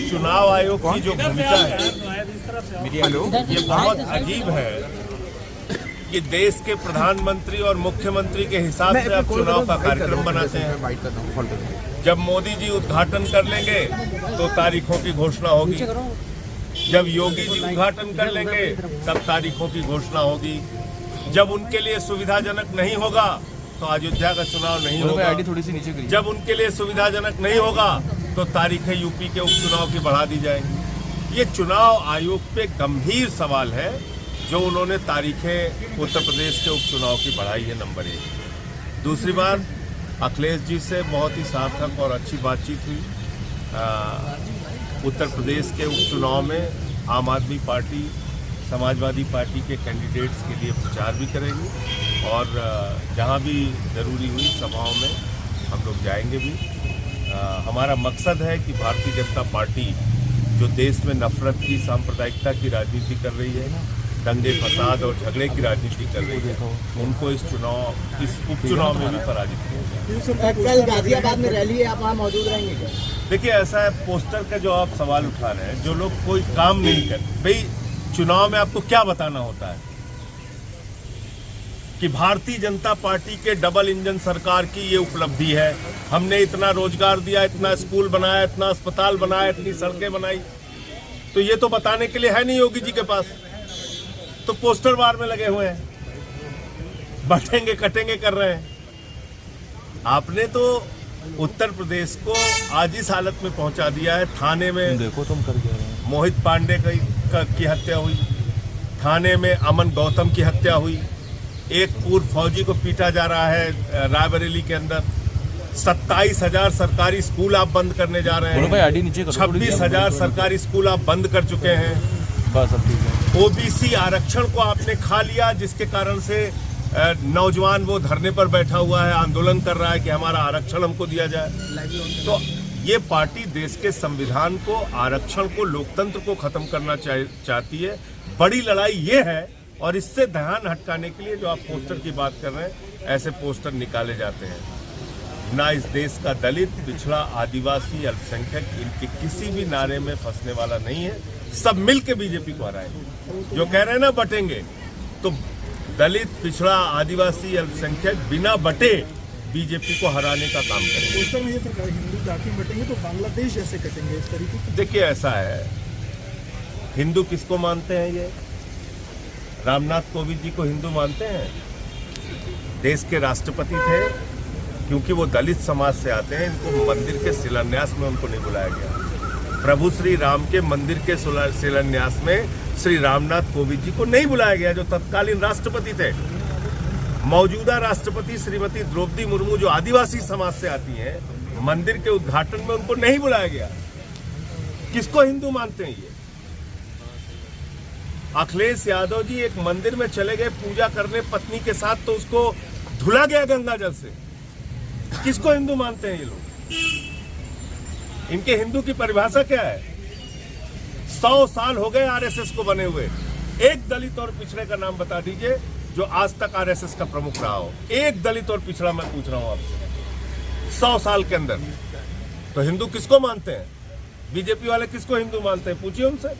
चुनाव आयोग की जो भूमिका है ये बहुत अजीब है कि देश के प्रधानमंत्री और मुख्यमंत्री के हिसाब से आप चुनाव का कार्यक्रम बनाते हैं। जब मोदी जी उद्घाटन कर लेंगे तो तारीखों की घोषणा होगी, जब योगी जी उद्घाटन कर लेंगे तब तारीखों की घोषणा होगी, जब उनके लिए सुविधाजनक नहीं होगा तो अयोध्या का चुनाव नहीं होगा, जब उनके लिए सुविधाजनक नहीं होगा तो तारीखें यूपी के उपचुनाव की बढ़ा दी जाएंगी। ये चुनाव आयोग पे गंभीर सवाल है जो उन्होंने तारीखें उत्तर प्रदेश के उपचुनाव की बढ़ाई है, नंबर 1। दूसरी बात, अखिलेश जी से बहुत ही सार्थक और अच्छी बातचीत हुई। उत्तर प्रदेश के उपचुनाव में आम आदमी पार्टी समाजवादी पार्टी के कैंडिडेट्स के लिए प्रचार भी करेगी और जहां भी ज़रूरी हुई सभाओं में हम लोग जाएंगे भी। हमारा मकसद है कि भारतीय जनता पार्टी जो देश में नफरत की, सांप्रदायिकता की राजनीति कर रही है, दंगे फसाद और झगड़े की राजनीति कर रही है, उनको इस उपचुनाव में भी पराजित किया। कल गाजियाबाद में रैली है, आप वहाँ मौजूद रहेंगे क्या? देखिए, ऐसा है, पोस्टर का जो आप सवाल उठा रहे हैं, जो लोग कोई काम नहीं करते, भाई चुनाव में आपको क्या बताना होता है कि भारतीय जनता पार्टी के डबल इंजन सरकार की ये उपलब्धि है, हमने इतना रोजगार दिया, इतना स्कूल बनाया, इतना अस्पताल बनाया, इतनी सड़कें बनाई, तो ये तो बताने के लिए है नहीं योगी जी के पास, तो पोस्टर वार में लगे हुए हैं, बांटेंगे कटेंगे कर रहे हैं। आपने तो उत्तर प्रदेश को आज इस हालत में पहुंचा दिया है। थाने में देखो तुम कर क्या रहे हो। मोहित पांडे की हत्या हुई, थाने में अमन गौतम की हत्या हुई, एक पूर्व फौजी को पीटा जा रहा है रायबरेली के अंदर, 27,000 सरकारी स्कूल आप बंद करने जा रहे हैं, 26,000 सरकारी स्कूल आप बंद कर चुके हैं, बस अब ठीक है। ओबीसी आरक्षण को आपने खा लिया, जिसके कारण से नौजवान वो धरने पर बैठा हुआ है, आंदोलन कर रहा है कि हमारा आरक्षण हमको दिया जाए। तो ये पार्टी देश के संविधान को, आरक्षण को, लोकतंत्र को खत्म करना चाहती है। बड़ी लड़ाई ये है और इससे ध्यान हटकाने के लिए जो आप पोस्टर की बात कर रहे हैं, ऐसे पोस्टर निकाले जाते हैं। ना इस देश का दलित, पिछड़ा, आदिवासी, अल्पसंख्यक इनके किसी भी नारे में फंसने वाला नहीं है। सब मिल के बीजेपी को हराएंगे। जो कह रहे हैं ना बटेंगे, तो दलित, पिछड़ा, आदिवासी, अल्पसंख्यक बिना बटे बीजेपी को हराने का काम करेंगे। पोस्टर में ये सरकार हिंदू जाति बटेंगे तो बांग्लादेश जैसे कटेंगे, इस तरीके की। देखिए, ऐसा है, हिंदू किसको मानते हैं? ये रामनाथ कोविंद जी को हिंदू मानते हैं? देश के राष्ट्रपति थे, क्योंकि वो दलित समाज से आते हैं, इनको मंदिर के शिलान्यास में उनको नहीं बुलाया गया। प्रभु श्री राम के मंदिर के शिलान्यास में श्री रामनाथ कोविंद जी को नहीं बुलाया गया, जो तत्कालीन राष्ट्रपति थे। मौजूदा राष्ट्रपति श्रीमती द्रौपदी मुर्मू जो आदिवासी समाज से आती हैं, मंदिर के उद्घाटन में उनको नहीं बुलाया गया। किसको हिंदू मानते हैं ये? अखिलेश यादव जी एक मंदिर में चले गए पूजा करने पत्नी के साथ, तो उसको धुला गया गंगा जल से। किसको हिंदू मानते हैं ये लोग? इनके हिंदू की परिभाषा क्या है? 100 साल हो गए आरएसएस को बने हुए। एक दलित और पिछड़े का नाम बता दीजिए जो आज तक आरएसएस का प्रमुख रहा हो। एक दलित और पिछड़ा मैं पूछ रहा हूं आपसे, 100 साल के अंदर। तो हिंदू किसको मानते हैं? बीजेपी वाले किसको हिंदू मानते हैं? पूछिए उनसे।